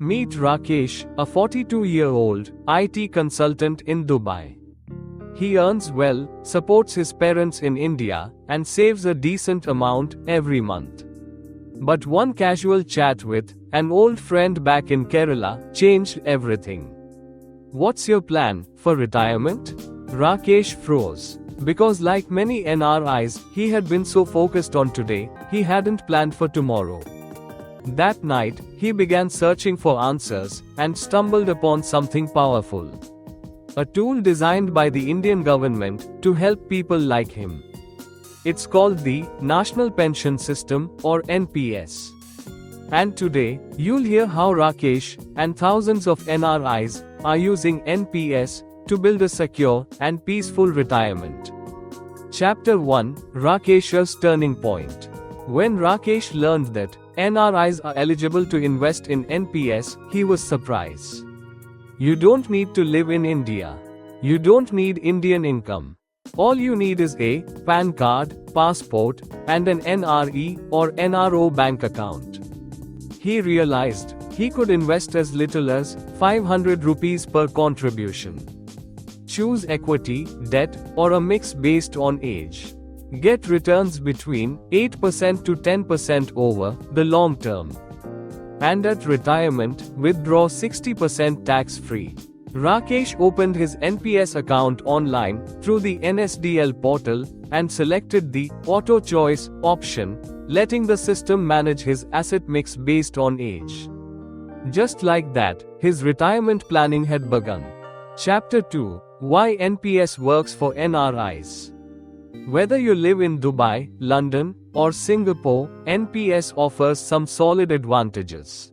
Meet Rakesh, a 42-year-old IT consultant in Dubai. He earns well, supports his parents in India, and saves a decent amount every month. But one casual chat with an old friend back in Kerala changed everything. "What's your plan for retirement?" Rakesh froze. Because like many NRIs, he had been so focused on today, he hadn't planned for tomorrow. That night, he began searching for answers and stumbled upon something powerful. A tool designed by the Indian government to help people like him. It's called the National Pension System, or NPS. And today, you'll hear how Rakesh and thousands of NRIs are using NPS to build a secure and peaceful retirement. Chapter 1: Rakesh's Turning Point. When Rakesh learned that NRIs are eligible to invest in NPS, he was surprised. You don't need to live in India. You don't need Indian income. All you need is a PAN card, passport, and an NRE or NRO bank account. He realized he could invest as little as 500 rupees per contribution. Choose equity, debt, or a mix based on age. Get returns between 8% to 10% over the long term. And at retirement, withdraw 60% tax-free. Rakesh opened his NPS account online through the NSDL portal and selected the Auto Choice option, letting the system manage his asset mix based on age. Just like that, his retirement planning had begun. Chapter 2: Why NPS works for NRIs. Whether you live in Dubai, London, or Singapore, NPS offers some solid advantages.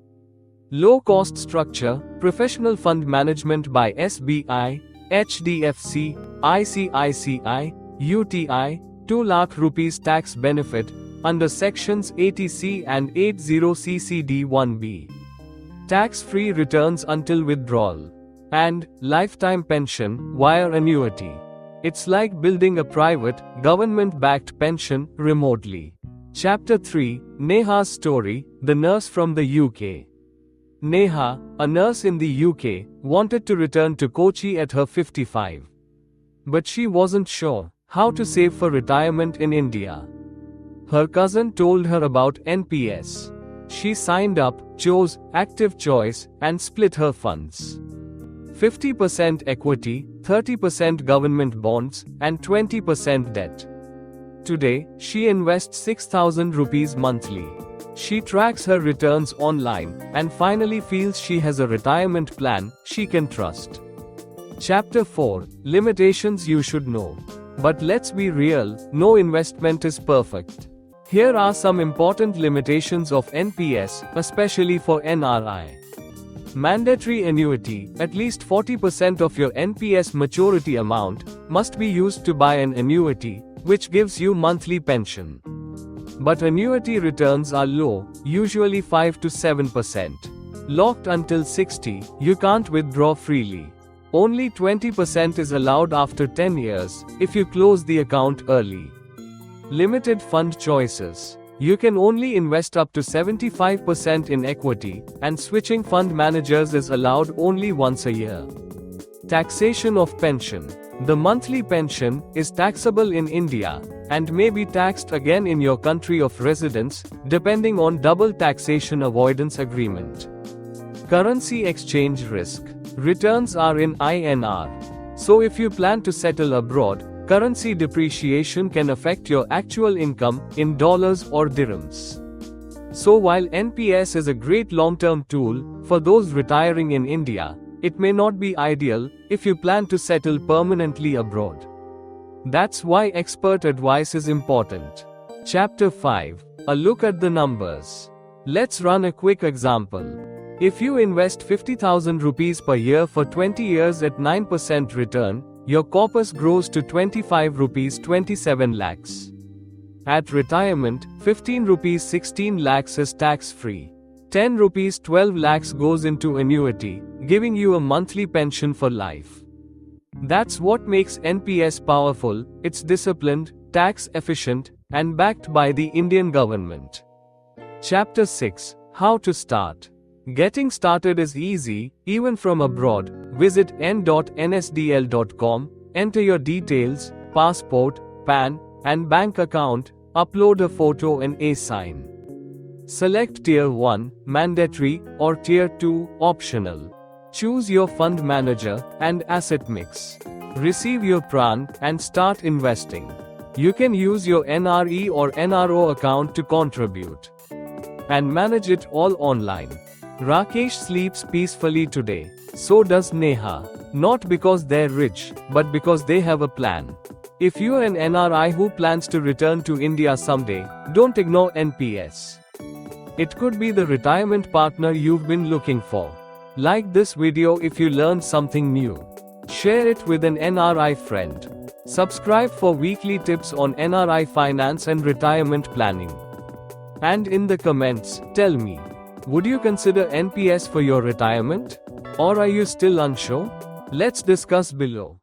Low cost structure, professional fund management by SBI, HDFC, ICICI, UTI, 2 lakh rupees tax benefit under sections 80C and 80CCD1B. Tax-free returns until withdrawal. And lifetime pension via annuity. It's like building a private, government-backed pension remotely. Chapter 3: Neha's Story, the nurse from the UK. Neha, a nurse in the UK, wanted to return to Kochi at her 55. But she wasn't sure how to save for retirement in India. Her cousin told her about NPS. She signed up, chose Active Choice, and split her funds. 50% equity, 30% government bonds, and 20% debt. Today, she invests 6,000 rupees monthly. She tracks her returns online and finally feels she has a retirement plan she can trust. Chapter 4: Limitations you should know. But let's be real, no investment is perfect. Here are some important limitations of NPS, especially for NRI. Mandatory annuity: at least 40% of your NPS maturity amount must be used to buy an annuity, which gives you monthly pension. But annuity returns are low, usually 5 to 7%. Locked until 60, you can't withdraw freely. Only 20% is allowed after 10 years, if you close the account early. Limited fund choices. You can only invest up to 75% in equity, and switching fund managers is allowed only once a year. Taxation of pension. The monthly pension is taxable in India, and may be taxed again in your country of residence, depending on double taxation avoidance agreement. Currency exchange risk. Returns are in INR. So if you plan to settle abroad, currency depreciation can affect your actual income in dollars or dirhams. So while NPS is a great long-term tool for those retiring in India, it may not be ideal if you plan to settle permanently abroad. That's why expert advice is important. Chapter 5: A look at the numbers. Let's run a quick example. If you invest 50,000 rupees per year for 20 years at 9% return, your corpus grows to 25 rupees 27 lakhs. At retirement, 15 rupees 16 lakhs is tax-free. 10 rupees 12 lakhs goes into annuity, giving you a monthly pension for life. That's what makes NPS powerful. It's disciplined, tax efficient, and backed by the Indian government. Chapter 6: How to start. Getting started is easy, even from abroad. Visit n.nsdl.com, enter your details, passport, PAN, and bank account, upload a photo and a sign. Select Tier 1, mandatory, or Tier 2, optional. Choose your fund manager and asset mix. Receive your PRAN and start investing. You can use your NRE or NRO account to contribute and manage it all online. Rakesh sleeps peacefully today. So does Neha. Not because they're rich, but because they have a plan. If you're an NRI who plans to return to India someday, don't ignore NPS. It could be the retirement partner you've been looking for. Like this video if you learned something new. Share it with an NRI friend. Subscribe for weekly tips on NRI finance and retirement planning. And in the comments, tell me, would you consider NPS for your retirement? Or are you still unsure? Let's discuss below.